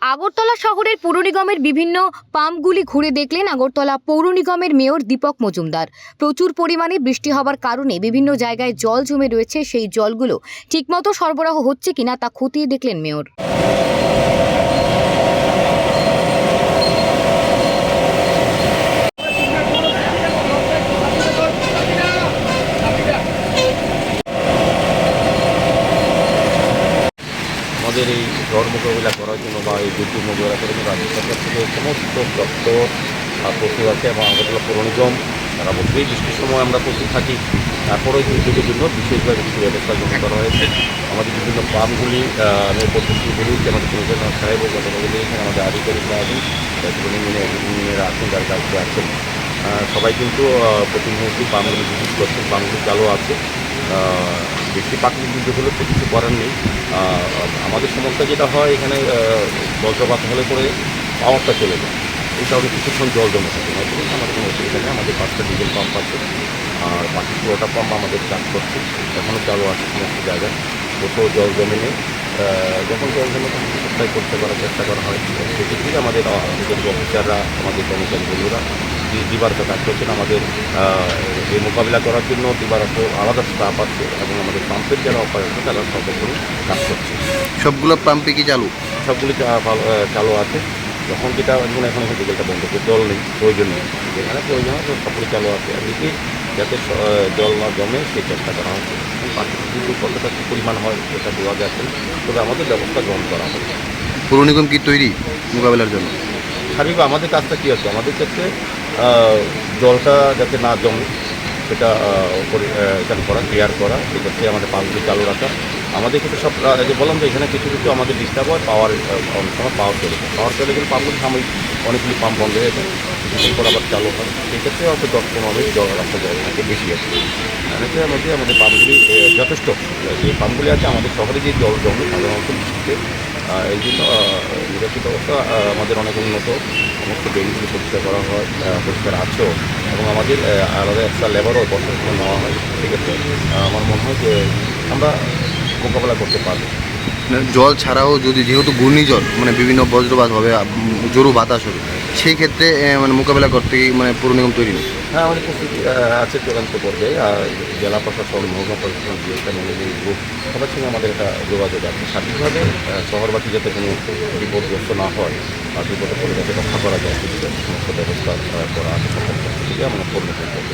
আগরতলা শহরের পৌর নিগমের বিভিন্ন পাম্পগুলি ঘুরে দেখলেন আগরতলা পৌর নিগমের মেয়র দীপক মজুমদার। প্রচুর পরিমাণে বৃষ্টি হওয়ার কারণে বিভিন্ন জায়গায় জল জমে রয়েছে, সেই জলগুলো ঠিকমতো সরবরাহ হচ্ছে কিনা তা খতিয়ে দেখলেন মেয়র। আমাদের এই ঝড় মোকাবিলা করার জন্য বা এই দুর্যোগ মোকাবিলা করার জন্য রাজ্য সরকার থেকে সমস্ত দপ্তর প্রস্তুত আছে এবং আগরতলা পৌর নিগম তারা বলতেই বৃষ্টির সময় আমরা প্রস্তুত থাকি। তারপরেও দুর্যোগের জন্য বিশেষভাবে কিছু ব্যবস্থা গ্রহণ করা হয়েছে। আমাদের বিভিন্ন পাম্পগুলি পদ্ধতি বলুন যে আমাদের কমিশনার সাহেব ও গতকাল এখানে আমাদের আধিকারিকরা আছেন, ইঞ্জিনিয়ার আছেন, যার কাজে আছেন, সবাই কিন্তু প্রতিনিয়ত পাম্পগুলি ভিজিট করছেন। পাম্পগুলি চালু আছে। বেশি প্রাকৃতিক দুর্যোগ হলে তো কিছু করার নেই। আমাদের সমস্যা যেটা হয় এখানে বজ্রপাত হলে পরে পাওয়ারটা চলে যায়, এই কারণে কিছুক্ষণ জল জমে থাকে। নয়তো আমাদের কোনো অসুবিধা নেই। আমাদের 5টা ডিজেল পাম্প আছে, আর বাকি 16টা পাম্প আমাদের কাজ করছে, এখনও চালু আছে সমস্ত জায়গায়। কোথাও জল জমে নেই। যখন জল জমে তখন সাপ্লাই করতে করার চেষ্টা করা হয়। সেক্ষেত্রে আমাদের অফিসাররা, আমাদের কর্মচারী বন্ধুরা দিবারত কাজ করছেন। আমাদের এই মোকাবিলা করার জন্য দিবারত আলাদা স্টাফ আছে এবং আমাদের পাম্পের যারা অপারেটর তারা সর্বোপরি কাজ করছে। সবগুলো পাম্পে কি চালু? সবগুলি চালু আছে। যখন যেটা এখন ডিজেলটা বন্ধ করে জল নেই, প্রয়োজন নেই, যেখানে প্রয়োজন হয় সবগুলি চালু আছে। এদিকে যাতে জল না জমে সেই চেষ্টা করা হচ্ছে। প্রাকৃতিক দুর্যোগ কতটা কী পরিমাণ হয় সেটা বোঝা যাচ্ছে, তবে আমাদের ব্যবস্থা গ্রহণ করা হবে। পৌর নিগম কি তৈরি মোকাবেলার জন্য? স্বাভাবিক আমাদের কাজটা কী আছে, আমাদের ক্ষেত্রে জলটা যাতে না জমে সেটা পরিষ্কার করা, ক্লিয়ার করা, সেক্ষেত্রে আমাদের পাম্পগুলি চালু রাখা। আমাদের ক্ষেত্রে সব যে বললাম যে এখানে কিছু কিছু আমাদের ডিস্টার্ব হয়, অনেক সময় পাওয়ার চলে গেলে পাম্পগুলি সাময়িক অনেকগুলি পাম্প বন্ধ হয়ে যায়, কিছুক্ষণ পর আবার চালু হয়। সেক্ষেত্রে হয়তো 10-15 মিনিট জল রাখা যায়, এটাকে বেশি আছে। এর মধ্যে আমাদের পাম্পগুলি যথেষ্ট, যে পাম্পগুলি আছে আমাদের শহরে যে জল জমে সাধারণত বৃষ্টিতে, এই জন্য নিরাপদ অবস্থা আমাদের অনেক উন্নত। সমস্ত ড্রেনগুলি পরিষ্কার করা হয়, পরিষ্কার আছেও, এবং আমাদের আলাদা এক্সট্রা লেবারও বছর নেওয়া হয়। সেক্ষেত্রে আমার মনে হয় যে আমরা মোকাবেলা করতে পারব। জল ছাড়াও যদি যেহেতু ঘূর্ণিঝড় মানে বিভিন্ন বজ্রপাত হবে, জোরু বাতাস হবে, সেই ক্ষেত্রে মানে মোকাবেলা করতে মানে পৌর নিগম তৈরি নেই? হ্যাঁ, আমাদের প্রস্তুতি আছে চূড়ান্ত পর্যায়ে। আর জেলা প্রশাসন, মহকুমা প্রশাসন, জিএসটা ম্যানেজিং গ্রুপ সবার সঙ্গে আমাদের একটা যোগাযোগ আছে। সার্বিকভাবে শহরবাসী যাতে কোনো বিপদগ্রস্ত না হয় বা বিপদে পড়ে যাতে রক্ষা করা যায়, সেদিকে সমস্ত ব্যবস্থা করা আছে সরকার পক্ষ থেকে আমরা পূর্ণ করতে